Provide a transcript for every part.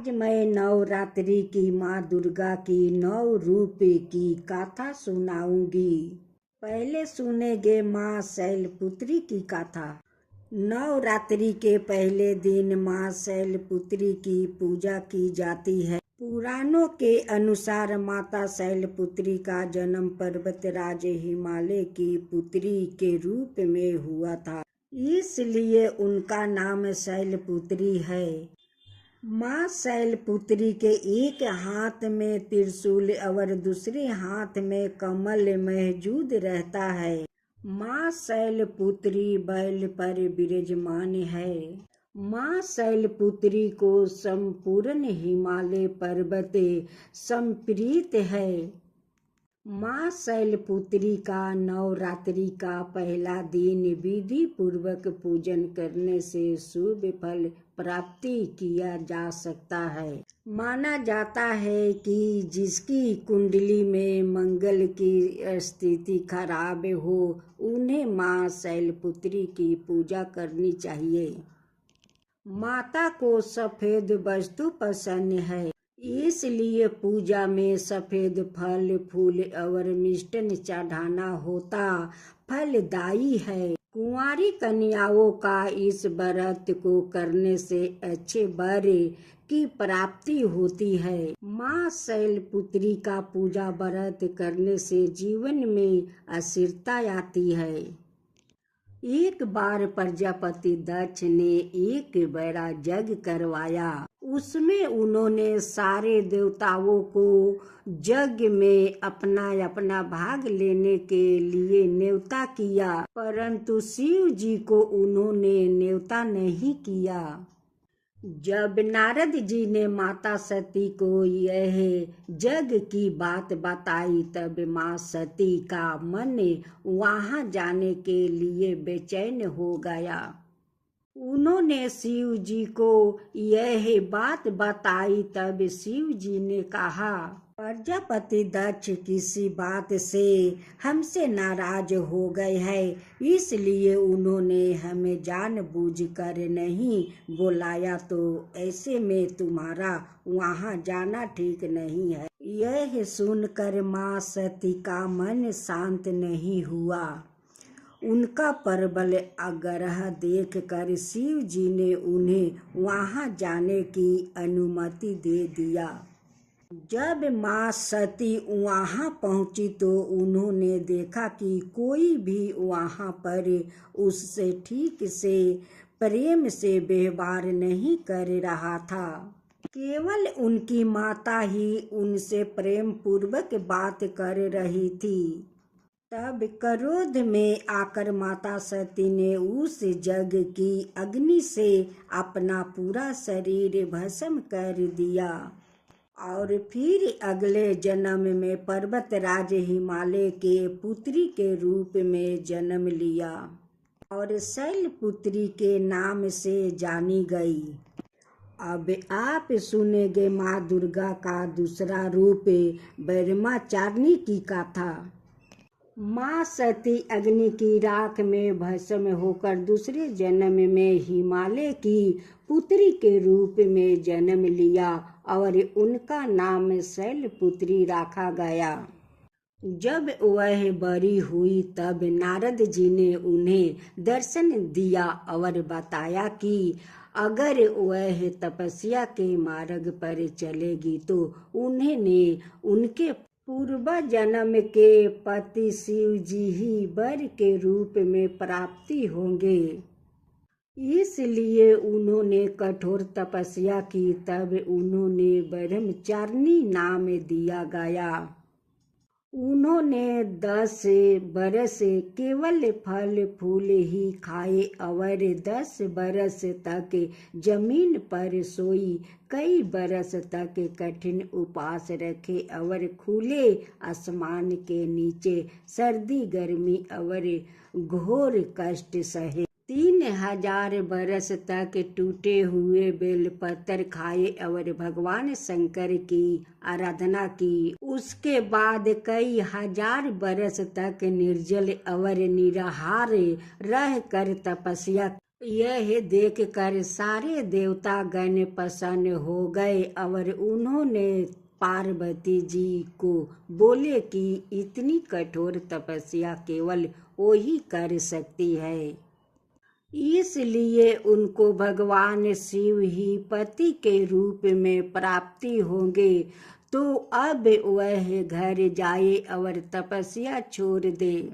आज मैं नवरात्रि की माँ दुर्गा की 9 रूप की गाथा सुनाऊंगी। पहले सुनेंगे माँ शैलपुत्री की गाथा। नवरात्रि के पहले दिन माँ शैलपुत्री की पूजा की जाती है। पुराणों के अनुसार माता शैलपुत्री का जन्म पर्वतराज हिमालय की पुत्री के रूप में हुआ था, इसलिए उनका नाम शैलपुत्री है। माँ शैलपुत्री के एक हाथ में त्रिशूल और दूसरे हाथ में कमल मौजूद रहता है। माँ शैलपुत्री बैल पर विराजमान है। माँ शैलपुत्री को संपूर्ण हिमालय पर्वत समर्पित है। माँ शैलपुत्री का नवरात्रि का पहला दिन विधि पूर्वक पूजन करने से शुभ फल प्राप्ति किया जा सकता है। माना जाता है कि जिसकी कुंडली में मंगल की स्थिति खराब हो, उन्हें माँ शैलपुत्री की पूजा करनी चाहिए। माता को सफेद वस्तु पसंद है, इसलिए पूजा में सफेद फल फूल और मिष्टान चढ़ाना होता फलदायी है। कुंवारी कन्याओं का इस व्रत को करने से अच्छे वर की प्राप्ति होती है। माँ शैलपुत्री का पूजा व्रत करने से जीवन में स्थिरता आती है। एक बार प्रजापति दक्ष ने एक बड़ा यज्ञ करवाया। उसमें उन्होंने सारे देवताओं को यज्ञ में अपना अपना भाग लेने के लिए न्योता किया, परंतु शिव जी को उन्होंने न्योता नहीं किया। जब नारद जी ने माता सती को यह यज्ञ की बात बताई, तब माँ सती का मन वहां जाने के लिए बेचैन हो गया। उन्होंने शिव जी को यह बात बताई, तब शिव जी ने कहा, प्रजापति दक्ष किसी बात से हमसे नाराज हो गए हैं, इसलिए उन्होंने हमें जानबूझकर नहीं बुलाया, तो ऐसे में तुम्हारा वहां जाना ठीक नहीं है। यह सुनकर माँ सती का मन शांत नहीं हुआ। उनका प्रबल आग्रह देखकर शिव जी ने उन्हें वहां जाने की अनुमति दे दिया। जब माँ सती वहां पहुंची तो उन्होंने देखा कि कोई भी वहां पर उससे ठीक से प्रेम से व्यवहार नहीं कर रहा था। केवल उनकी माता ही उनसे प्रेम पूर्वक बात कर रही थी। तब क्रोध में आकर माता सती ने उस यज्ञ की अग्नि से अपना पूरा शरीर भस्म कर दिया और फिर अगले जन्म में पर्वतराज हिमालय के पुत्री के रूप में जन्म लिया और शैलपुत्री के नाम से जानी गई। अब आप सुनेंगे माँ दुर्गा का दूसरा रूप ब्रह्मचारिणी की कथा। माँ सती अग्नि की राख में भस्म होकर दूसरे जन्म में हिमालय की पुत्री के रूप में जन्म लिया और उनका नाम शैलपुत्री रखा गया। जब वह बड़ी हुई तब नारद जी ने उन्हें दर्शन दिया और बताया कि अगर वह तपस्या के मार्ग पर चलेगी तो उनके पूर्व जन्म के पति शिव जी ही वर के रूप में प्राप्ति होंगे। इसलिए उन्होंने कठोर तपस्या की, तब उन्होंने ब्रह्मचारिणी नाम दिया गया। उन्होंने 10 बरस केवल फल फूल ही खाए और 10 बरस तक जमीन पर सोई, कई बरस तक कठिन उपवास रखे और खुले आसमान के नीचे सर्दी गर्मी और घोर कष्ट सहे। 3000 बरस तक टूटे हुए बेलपत्र खाए और भगवान शंकर की आराधना की। उसके बाद कई हजार बरस तक निर्जल और निराहार रह कर तपस्या यह देख कर सारे देवता गण प्रसन्न हो गए और उन्होंने पार्वती जी को बोले कि इतनी कठोर तपस्या केवल वो ही कर सकती है, इसलिए उनको भगवान शिव ही पति के रूप में प्राप्ति होंगे। तो अब वह घर जाए और तपस्या छोड़ दे।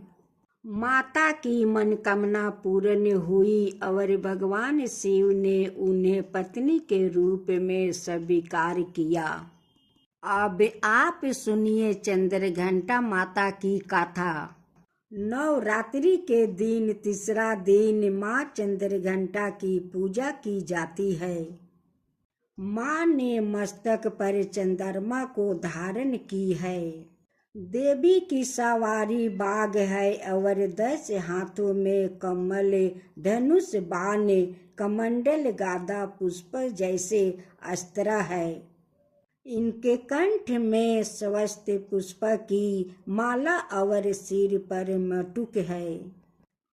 माता की मनोकामना पूर्ण हुई और भगवान शिव ने उन्हें पत्नी के रूप में स्वीकार किया। अब आप सुनिए चंद्रघंटा माता की कथा। नवरात्रि के दिन तीसरा दिन माँ चंद्रघंटा की पूजा की जाती है। माँ ने मस्तक पर चंद्रमा को धारण की है। देवी की सवारी बाघ है और 10 हाथों में कमल, धनुष, बाण, कमंडल, गादा, पुष्प जैसे अस्त्र है। इनके कंठ में स्वस्ति पुष्प की माला और सिर पर मटुक है।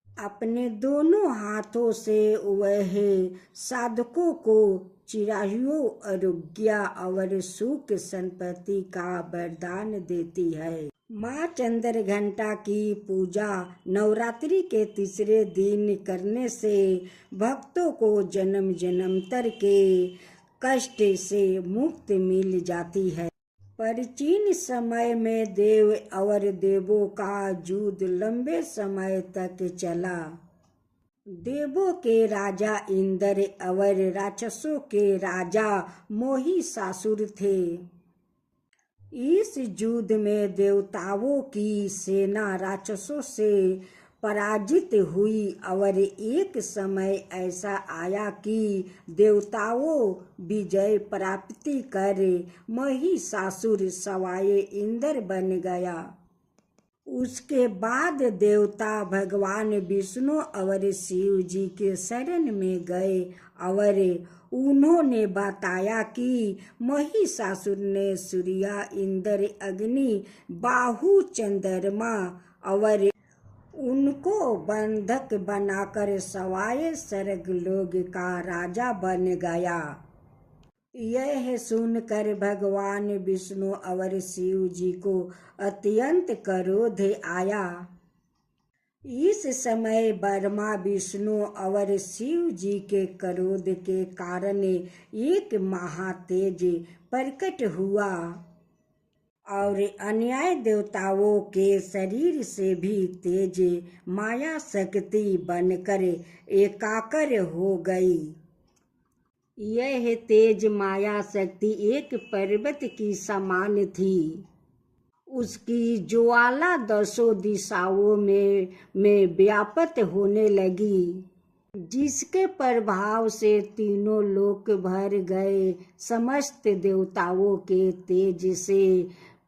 अपने दोनों हाथों से वह साधकों को चिरायु, आरोग्य और सुख संपत्ति का वरदान देती है। माँ चंद्रघंटा की पूजा नवरात्रि के तीसरे दिन करने से भक्तों को जन्म जन्मांतर के कष्ट से मुक्ति मिल जाती है। प्राचीन समय में देव और देवों का युद्ध लंबे समय तक चला। देवों के राजा इंद्र और राक्षसों के राजा महिषासुर थे। इस युद्ध में देवताओं की सेना राक्षसों से पराजित हुई और एक समय ऐसा आया कि देवताओं विजय प्राप्ति कर महिषासुर सवाए इंद्र बन गया। उसके बाद देवता भगवान विष्णु और शिव जी के शरण में गए और उन्होंने बताया कि महिषासुर ने सूर्य, इंद्र, अग्नि, बाहु, चंद्रमा और उनको बंधक बनाकर सवाए स्वर्गलोक का राजा बन गया। यह सुनकर भगवान विष्णु और शिव जी को अत्यंत क्रोध आया। इस समय ब्रह्मा, विष्णु और शिव जी के क्रोध के कारण एक महातेज प्रकट हुआ और अन्य देवताओं के शरीर से भी तेज माया शक्ति बनकर एकाकार हो गई। यह तेज माया शक्ति एक पर्वत की समान थी। उसकी ज्वाला 10 दिशाओं में व्याप्त होने लगी, जिसके प्रभाव से तीनों लोक भर गए। समस्त देवताओं के तेज से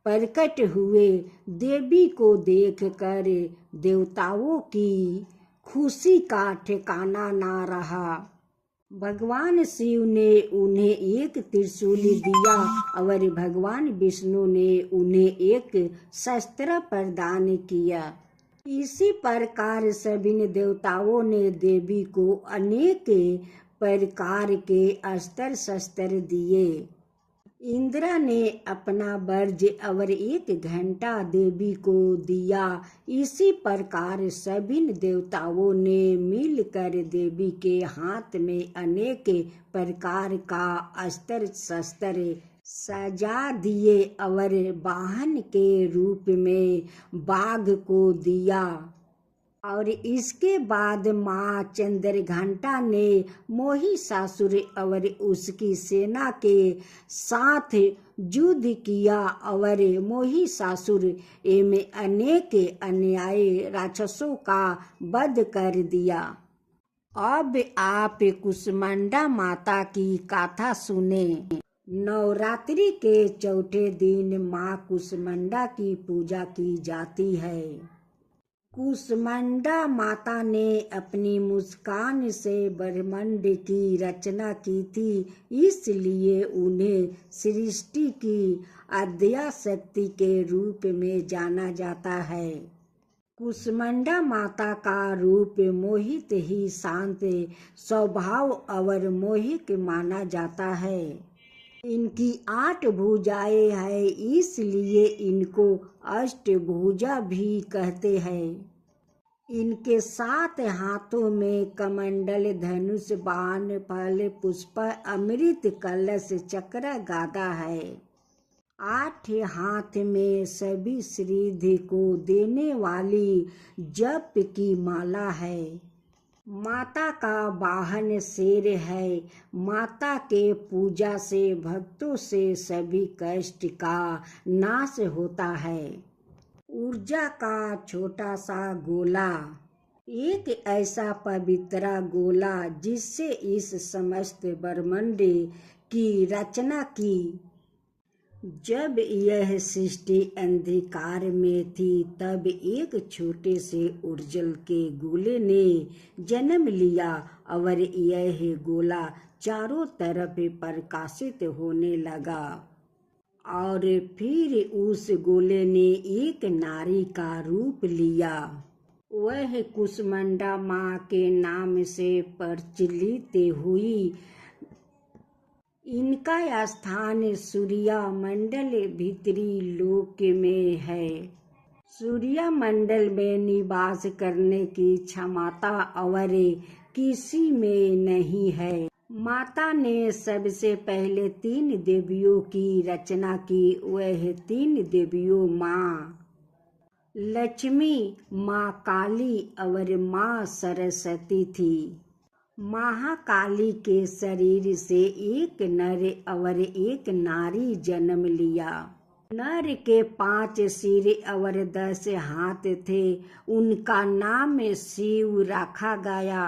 प्रकट हुए देवी को देखकर देवताओं की खुशी का ठिकाना ना रहा। भगवान शिव ने उन्हें एक त्रिशूल दिया और भगवान विष्णु ने उन्हें एक शस्त्र प्रदान किया। इसी प्रकार सभी देवताओं ने देवी को अनेक प्रकार के अस्त्र शस्त्र दिए। इंद्र ने अपना वज्र और एक घंटा देवी को दिया। इसी प्रकार सभी देवताओं ने मिलकर देवी के हाथ में अनेक प्रकार का अस्त्र शस्त्र सजा दिए और वाहन के रूप में बाघ को दिया। और इसके बाद माँ चंद्रघंटा ने महिषासुर और उसकी सेना के साथ युद्ध किया और महिषासुर एवं अनेक अन्यायी राक्षसों का वध कर दिया। अब आप कुष्मांडा माता की कथा सुने। नवरात्रि के चौथे दिन माँ कुष्मांडा की पूजा की जाती है। कुष्मांडा माता ने अपनी मुस्कान से ब्रह्मांड की रचना की थी, इसलिए उन्हें सृष्टि की आद्या शक्ति के रूप में जाना जाता है। कुसुमंडा माता का रूप मोहित ही शांत स्वभाव और मोहिक माना जाता है। इनकी 8 भुजाएं हैं, इसलिए इनको अष्टभुजा भी कहते हैं। इनके 7 हाथों में कमंडल, धनुष, बाण, फल, पुष्प, अमृत कलश, चक्र, गदा है। 8 हाथ में सभी सिद्धि को देने वाली जप की माला है। माता का वाहन शेर है। माता के पूजा से भक्तों से सभी कष्ट का नाश होता है। ऊर्जा का छोटा सा गोला, एक ऐसा पवित्र गोला जिससे इस समस्त ब्रह्मांड की रचना की। जब यह सृष्टि अंधकार में थी तब एक छोटे से उज्जवल के गोले ने जन्म लिया और यह गोला चारों तरफ प्रकाशित होने लगा और फिर उस गोले ने एक नारी का रूप लिया। वह कुसुमंडा माँ के नाम से प्रचलित हुई। इनका स्थान सूर्य मंडल भीतरी लोक में है। सूर्य मंडल में निवास करने की क्षमता और किसी में नहीं है। माता ने सबसे पहले 3 देवियों की रचना की। वह 3 देवियों माँ लक्ष्मी, माँ काली और माँ सरस्वती थी। महाकाली के शरीर से एक नर और एक नारी जन्म लिया। नर के 5 सिर और 10 हाथ थे, उनका नाम शिव रखा गया।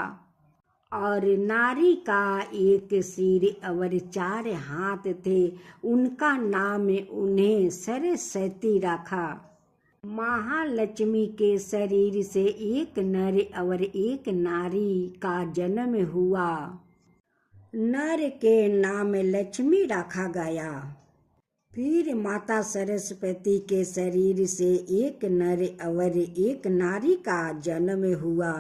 और नारी का 1 सिर और 4 हाथ थे, उनका नाम उन्हें सरस्वती रखा। महालक्ष्मी के शरीर से एक नर और एक नारी का जन्म हुआ। नर के नाम लक्ष्मी रखा गया। फिर माता सरस्वती के शरीर से एक नर और एक नारी का जन्म हुआ।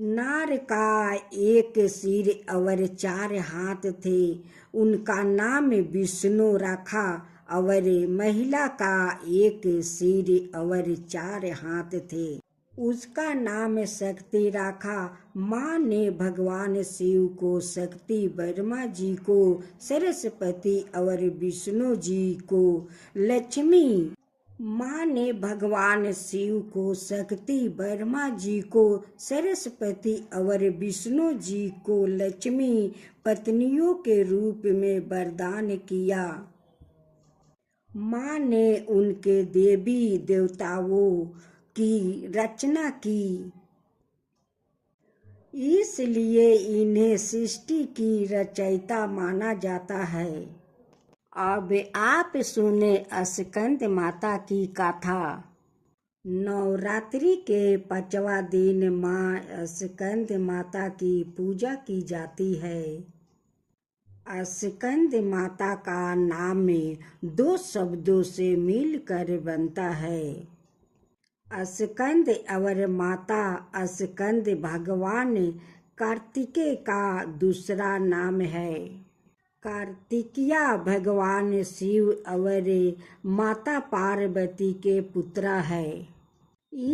नर का 1 सिर और 4 हाथ थे, उनका नाम विष्णु रखा। और महिला का 1 सिर और 4 हाथ थे, उसका नाम शक्ति रखा। माँ ने भगवान शिव को शक्ति, ब्रह्मा जी को सरस्वती और विष्णु जी को लक्ष्मी। माँ ने भगवान शिव को शक्ति, ब्रह्मा जी को सरस्वती और विष्णु जी को लक्ष्मी पत्नियों के रूप में वरदान किया। माँ ने उनके देवी देवताओं की रचना की, इसलिए इन्हें सृष्टि की रचयिता माना जाता है। अब आप सुने स्कंद माता की कथा। नवरात्रि के 5वां दिन माँ स्कंद माता की पूजा की जाती है। स्कंद माता का नाम 2 शब्दों से मिलकर बनता है। स्कंद और माता। स्कंद भगवान कार्तिकेय का दूसरा नाम है। कार्तिकेय भगवान शिव और माता पार्वती के पुत्र है,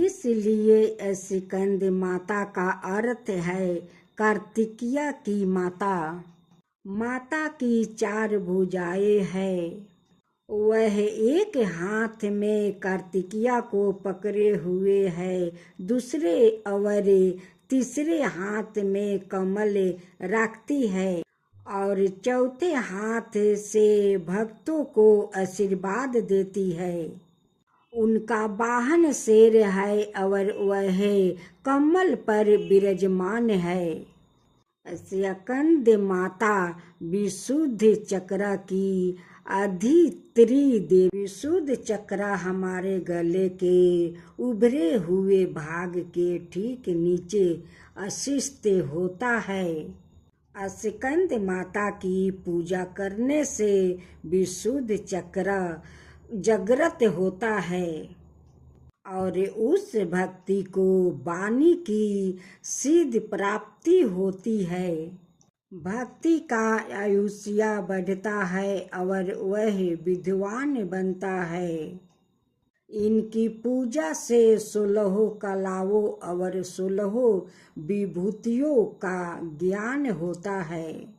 इसलिए स्कंद माता का अर्थ है कार्तिकेय की माता। माता की 4 भुजाएं हैं। वह एक हाथ में कार्तिकेय को पकड़े हुए है, दूसरे और तीसरे हाथ में कमल रखती है और चौथे हाथ से भक्तों को आशीर्वाद देती है। उनका वाहन शेर है और वह कमल पर विराजमान है। स्कंद माता विशुद्ध चक्र की अधित्री देवी। विशुद्ध चक्र हमारे गले के उभरे हुए भाग के ठीक नीचे स्थित होता है। स्कंद माता की पूजा करने से विशुद्ध चक्र जागृत होता है। और उस भक्ति को वाणी की सिद्ध प्राप्ति होती है। भक्ति का आयुष्य बढ़ता है और वह विद्वान बनता है। इनकी पूजा से 16 कलाओं और 16 विभूतियों का ज्ञान होता है।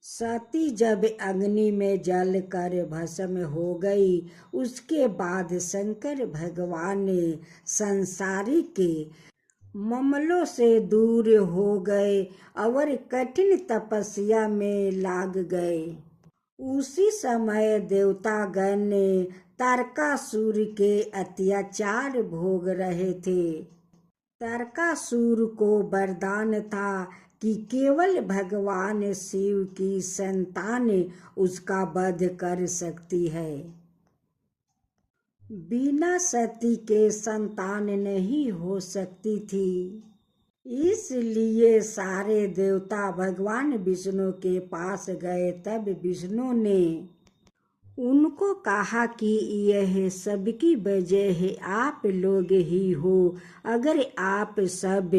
सती जब अग्नि में जल कर भस्म हो गई, उसके बाद शंकर भगवान ने संसारी के मामलों से दूर हो गए और कठिन तपस्या में लाग गए। उसी समय देवतागण ने तारकासुर के अत्याचार भोग रहे थे। तारकासुर को वरदान था कि केवल भगवान शिव की संतान उसका वध कर सकती है। बिना सती के संतान नहीं हो सकती थी। इसलिए सारे देवता भगवान विष्णु के पास गए। तब विष्णु ने उनको कहा कि यह सबकी वजह आप लोग ही हो। अगर आप सब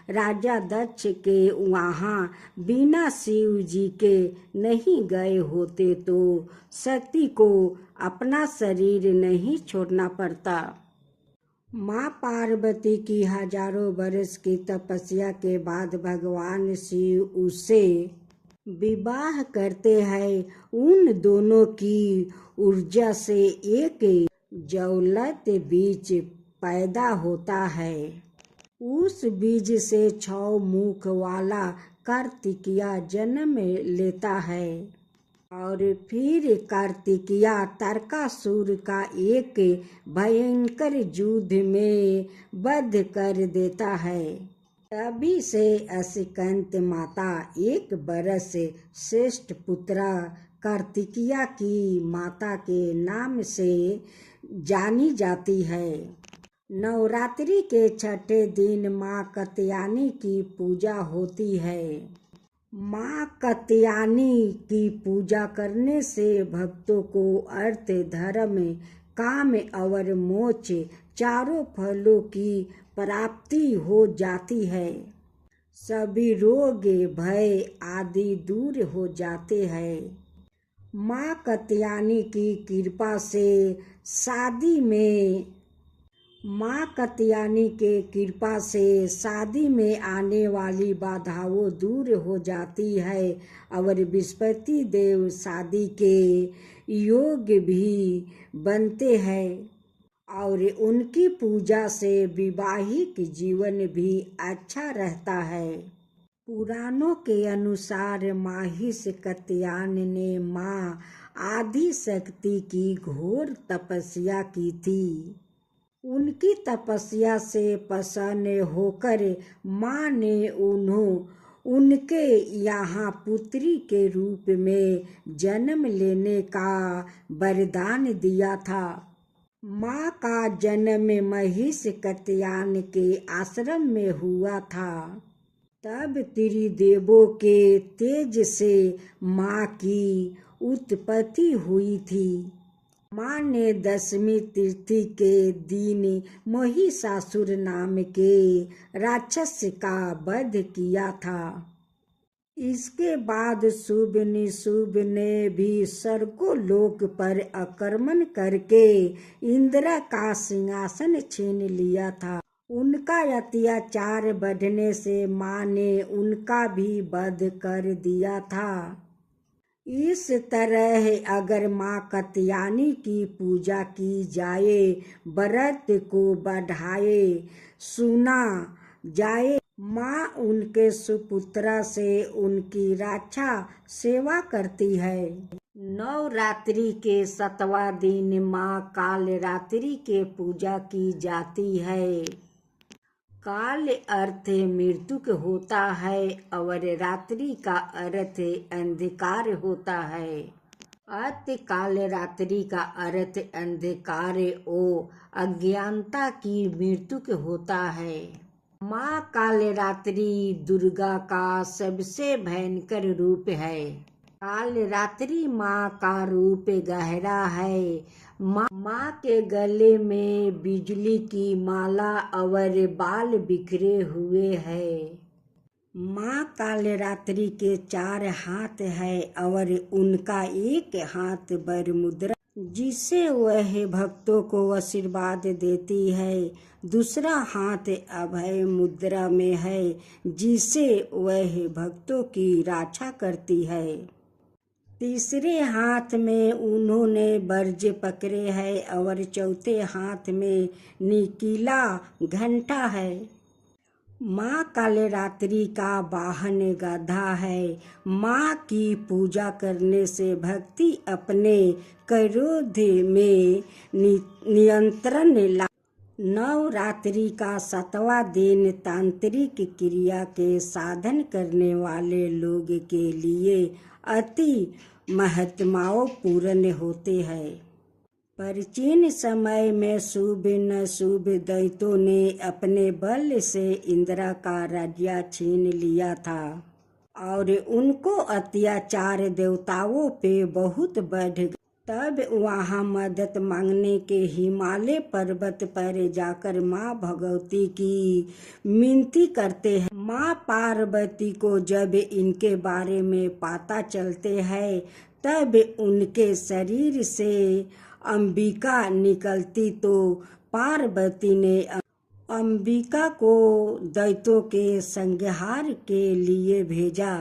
राजा दक्ष के वहाँ बिना शिव जी के नहीं गए होते तो सती को अपना शरीर नहीं छोड़ना पड़ता। माँ पार्वती की हजारों वर्ष की तपस्या के बाद भगवान शिव उससे विवाह करते हैं। उन दोनों की ऊर्जा से एक ज्वलंत बीज पैदा होता है। उस बीज से 6 मुख वाला कार्तिकेय जन्म लेता है और फिर कार्तिकेय तारकासुर का एक भयंकर युद्ध में वध कर देता है। तभी से अस्कंत माता 1 बरस श्रेष्ठ पुत्र कार्तिकेय की माता के नाम से जानी जाती है। नवरात्रि के 6ठे दिन माँ कात्यायनी की पूजा होती है। माँ कात्यायनी की पूजा करने से भक्तों को अर्थ, धर्म, काम और मोक्ष चारों फलों की प्राप्ति हो जाती है। सभी रोग, भय आदि दूर हो जाते हैं। माँ कात्यायनी की कृपा से शादी में आने वाली बाधाओं दूर हो जाती है और बृहस्पति देव शादी के योग भी बनते हैं और उनकी पूजा से वैवाहिक जीवन भी अच्छा रहता है। पुराणों के अनुसार महिष कात्यायन ने माँ आदि शक्ति की घोर तपस्या की थी। उनकी तपस्या से प्रसन्न होकर माँ ने उनके यहाँ पुत्री के रूप में जन्म लेने का वरदान दिया था। माँ का जन्म महिष कात्यायन के आश्रम में हुआ था। तब त्रिदेवों के तेज से माँ की उत्पत्ति हुई थी। माँ ने 10वीं तिथि के दिन महिषासुर नाम के राक्षस का वध किया था। इसके बाद शुभ निशुभ ने भी स्वर्गलोक पर आक्रमण करके इंद्र का सिंहासन छीन लिया था। उनका अत्याचार बढ़ने से माँ ने उनका भी वध कर दिया था। इस तरह अगर माँ कात्यायनी की पूजा की जाए, व्रत को बढ़ाए, सुना जाए, माँ उनके सुपुत्र से उनकी रक्षा सेवा करती है। नवरात्रि के 7वां दिन माँ कालरात्रि के पूजा की जाती है। काल अर्थ मृत्यु होता है और रात्रि का अर्थ अंधकार होता है। कालरात्रि का अर्थ अंधकार और अज्ञानता की मृत्यु होता है। माँ कालरात्रि दुर्गा का सबसे भयंकर रूप है। कालरात्रि माँ का रूप गहरा है। माँ के गले में बिजली की माला और बाल बिखरे हुए है। माँ कालरात्रि के 4 हाथ है और उनका एक हाथ वर मुद्रा जिससे वह भक्तों को आशीर्वाद देती है। दूसरा हाथ अभय मुद्रा में है जिससे वह भक्तों की रक्षा करती है। तीसरे हाथ में उन्होंने वर्ज पकड़े है और चौथे हाथ में नीकीला घंटा है। माँ कालरात्रि का वाहन गधा है। माँ की पूजा करने से भक्ति अपने क्रोध में नियंत्रण ला। नवरात्रि का 7वां दिन तांत्रिक क्रिया के साधन करने वाले लोग के लिए अति महत्वपूर्ण होते हैं। प्राचीन समय में शुभ न शुभ दैत्यों ने अपने बल से इंद्र का राज्य छीन लिया था और उनको अत्याचार देवताओं पे बहुत बढ़ गया। तब वहाँ मदद मांगने के हिमालय पर्वत पर जाकर माँ भगवती की विनती करते हैं। माँ पार्वती को जब इनके बारे में पता चलते हैं तब उनके शरीर से अंबिका निकलती तो पार्वती ने अंबिका को दैत्यों के संहार के लिए भेजा।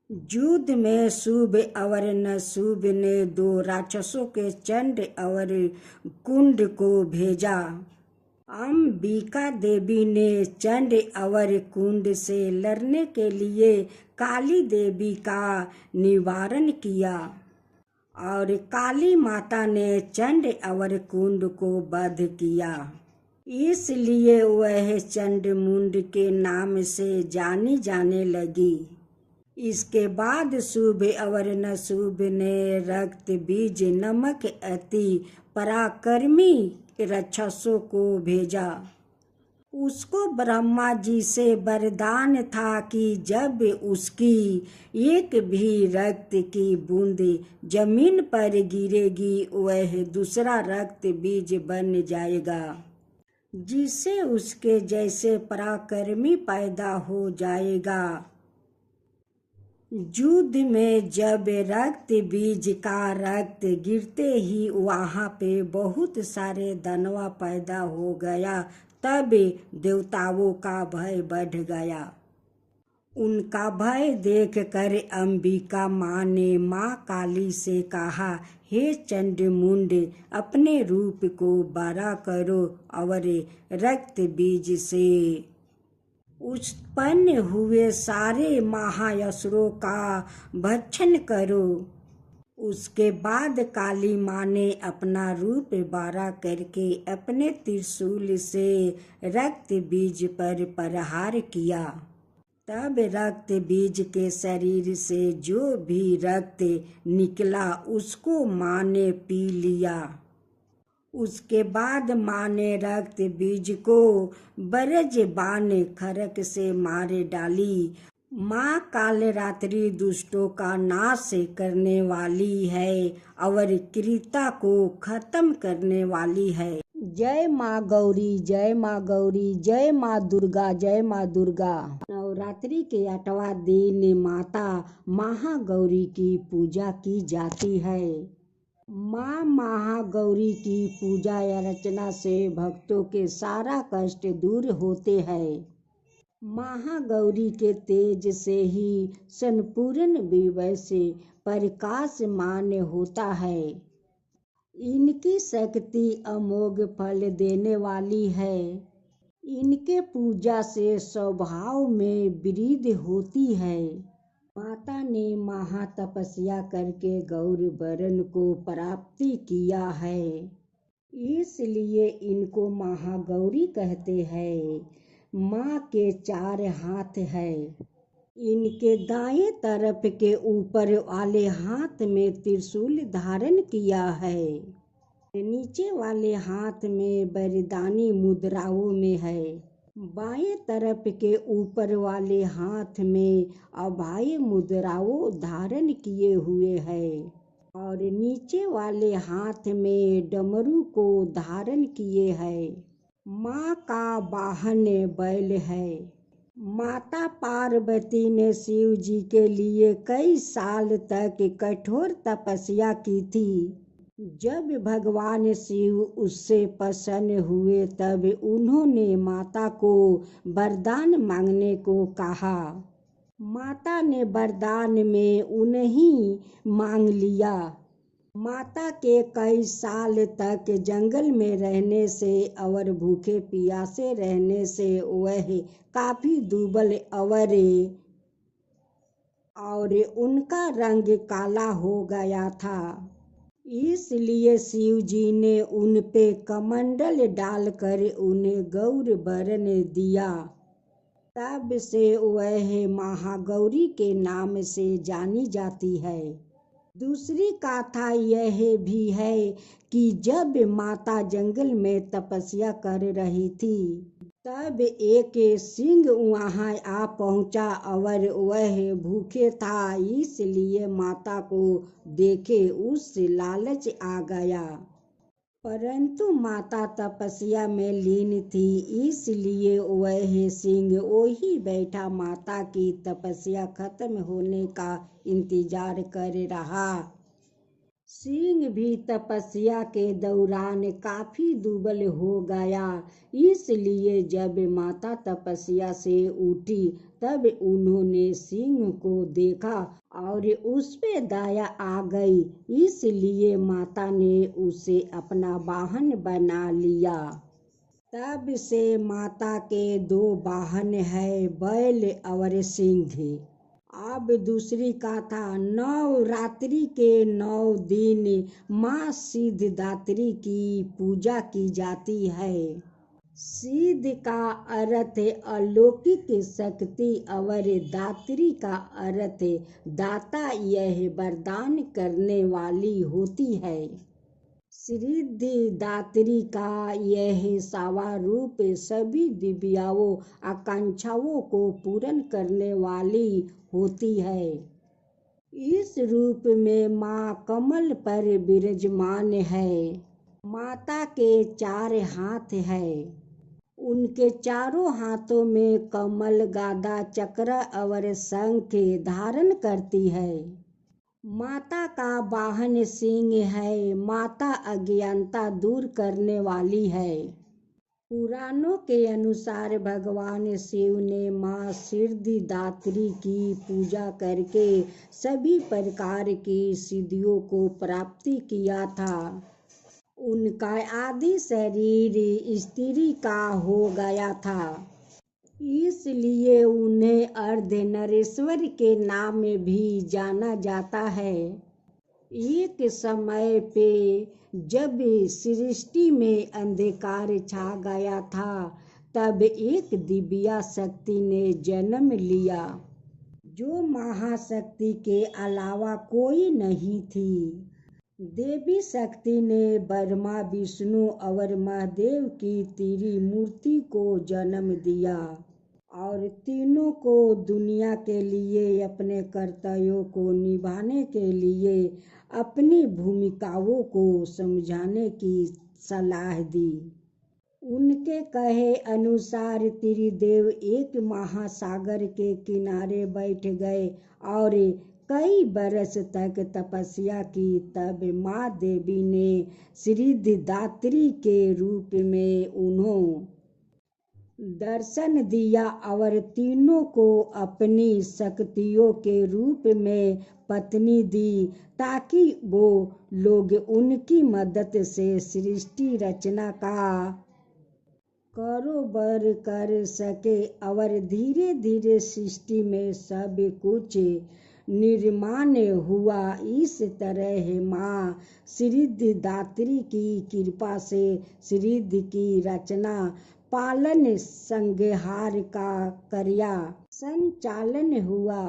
युद्ध में शुभ और नशुभ ने 2 राक्षसों के चंड और कुंड को भेजा। अंबिका देवी ने चंड और कुंड से लड़ने के लिए काली देवी का निवारण किया और काली माता ने चंड और कुंड को वध किया। इसलिए वह चंडमुंड के नाम से जानी जाने लगी। इसके बाद शुभ और नशुभ ने रक्त बीज नामक अति पराक्रमी राक्षसों को भेजा। उसको ब्रह्मा जी से वरदान था कि जब उसकी एक भी रक्त की बूंद जमीन पर गिरेगी वह दूसरा रक्त बीज बन जाएगा जिससे उसके जैसे पराक्रमी पैदा हो जाएगा। युद्ध में जब रक्त बीज का रक्त गिरते ही वहाँ पे बहुत सारे दानव पैदा हो गया। तब देवताओं का भय बढ़ गया। उनका भय देखकर अंबिका माँ ने माँ काली से कहा, हे चंडमुंड, अपने रूप को बड़ा करो और रक्त बीज से उत्पन्न हुए सारे महाअसुरों का भक्षण करो। उसके बाद काली माँ ने अपना रूप बड़ा करके अपने त्रिशूल से रक्त बीज पर प्रहार किया। तब रक्त बीज के शरीर से जो भी रक्त निकला उसको माँ ने पी लिया। उसके बाद माँ ने रक्त बीज को वज्रबाण खड़ग से मार डाली। माँ कालरात्रि दुष्टों का नाश करने वाली है और क्रूरता को खत्म करने वाली है। जय माँ गौरी, जय माँ गौरी, जय माँ दुर्गा, जय माँ दुर्गा। नवरात्रि के 8वां दिन माता महागौरी की पूजा की जाती है। माँ महागौरी की पूजा अर्चना से भक्तों के सारा कष्ट दूर होते हैं। महागौरी के तेज से ही संपूर्ण विश्व से प्रकाशमान होता है। इनकी शक्ति अमोघ फल देने वाली है। इनके पूजा से स्वभाव में वृद्धि होती है। माता ने महा तपस्या करके गौर वरण को प्राप्ति किया है, इसलिए इनको महागौरी कहते हैं। माँ के 4 हाथ है। इनके दाएं तरफ के ऊपर वाले हाथ में त्रिशूल धारण किया है। नीचे वाले हाथ में वरदानी मुद्राओं में है। बाएं तरफ के ऊपर वाले हाथ में अभय मुद्राओं धारण किए हुए है। और नीचे वाले हाथ में डमरू को धारण किए है। माँ का वाहन बैल है। माता पार्वती ने शिव जी के लिए कई साल तक कठोर तपस्या की थी। जब भगवान शिव उससे प्रसन्न हुए तब उन्होंने माता को वरदान मांगने को कहा। माता ने वरदान में उन्हें मांग लिया। माता के कई साल तक जंगल में रहने से और भूखे प्यासे रहने से वह काफी दुबल और उनका रंग काला हो गया था। इसलिए शिव जी ने उन पे कमंडल डालकर उन्हें गौर वरण दिया। तब से वह महागौरी के नाम से जानी जाती है। दूसरी कथा यह भी है कि जब माता जंगल में तपस्या कर रही थी तब एक सिंह वहां आ पहुंचा और वह भूखे था, इसलिए माता को देखे उस लालच आ गया। परंतु माता तपस्या में लीन थी, इसलिए वह सिंह वही बैठा माता की तपस्या खत्म होने का इंतजार कर रहा। सिंह भी तपस्या के दौरान काफी दुबल हो गया, इसलिए जब माता तपस्या से उठी तब उन्होंने सिंह को देखा और उस पे दया आ गई, इसलिए माता ने उसे अपना वाहन बना लिया। तब से माता के दो वाहन है, बैल और सिंह। अब दूसरी कथा। नवरात्रि के 9 दिन माँ सिद्धिदात्री की पूजा की जाती है। सिद्ध का अर्थ अलौकिक शक्ति और दात्री का अर्थ दाता, यह वरदान करने वाली होती है। सिद्धिदात्री का यह स्वरूप सभी दिव्याओं आकांक्षाओं को पूर्ण करने वाली होती है। इस रूप में माँ कमल पर विराजमान है। माता के 4 हाथ है। उनके चारों हाथों में कमल, गदा, चक्र और शंख धारण करती है। माता का वाहन सिंह है। माता अज्ञानता दूर करने वाली है। पुराणों के अनुसार भगवान शिव ने माँ सिद्धिदात्री की पूजा करके सभी प्रकार की सिद्धियों को प्राप्ति किया था। उनका आदि शरीर स्त्री का हो गया था, इसलिए उन्हें अर्धनारीश्वर के नाम भी जाना जाता है। एक समय पे जब सृष्टि में अंधकार छा गया था तब एक दिव्या शक्ति ने जन्म लिया, जो महाशक्ति के अलावा कोई नहीं थी। देवी शक्ति ने ब्रह्मा, विष्णु और महादेव की त्रिमूर्ति को जन्म दिया और तीनों को दुनिया के लिए अपने कर्तव्यों को निभाने के लिए अपनी भूमिकाओं को समझाने की सलाह दी। उनके कहे अनुसार त्रिदेव एक महासागर के किनारे बैठ गए और कई बरस तक तपस्या की। तब माँ देवी ने सिद्धिदात्री के रूप में उन्हें दर्शन दिया और तीनों को अपनी शक्तियों के रूप में पत्नी दी, ताकि वो लोग उनकी मदद से सृष्टि रचना का कारोबार कर सके और धीरे धीरे सृष्टि में सब कुछ निर्माण हुआ। इस तरह माँ सिद्धिदात्री की कृपा से सृष्टि की रचना, पालन, संहार का कार्य संचालन हुआ।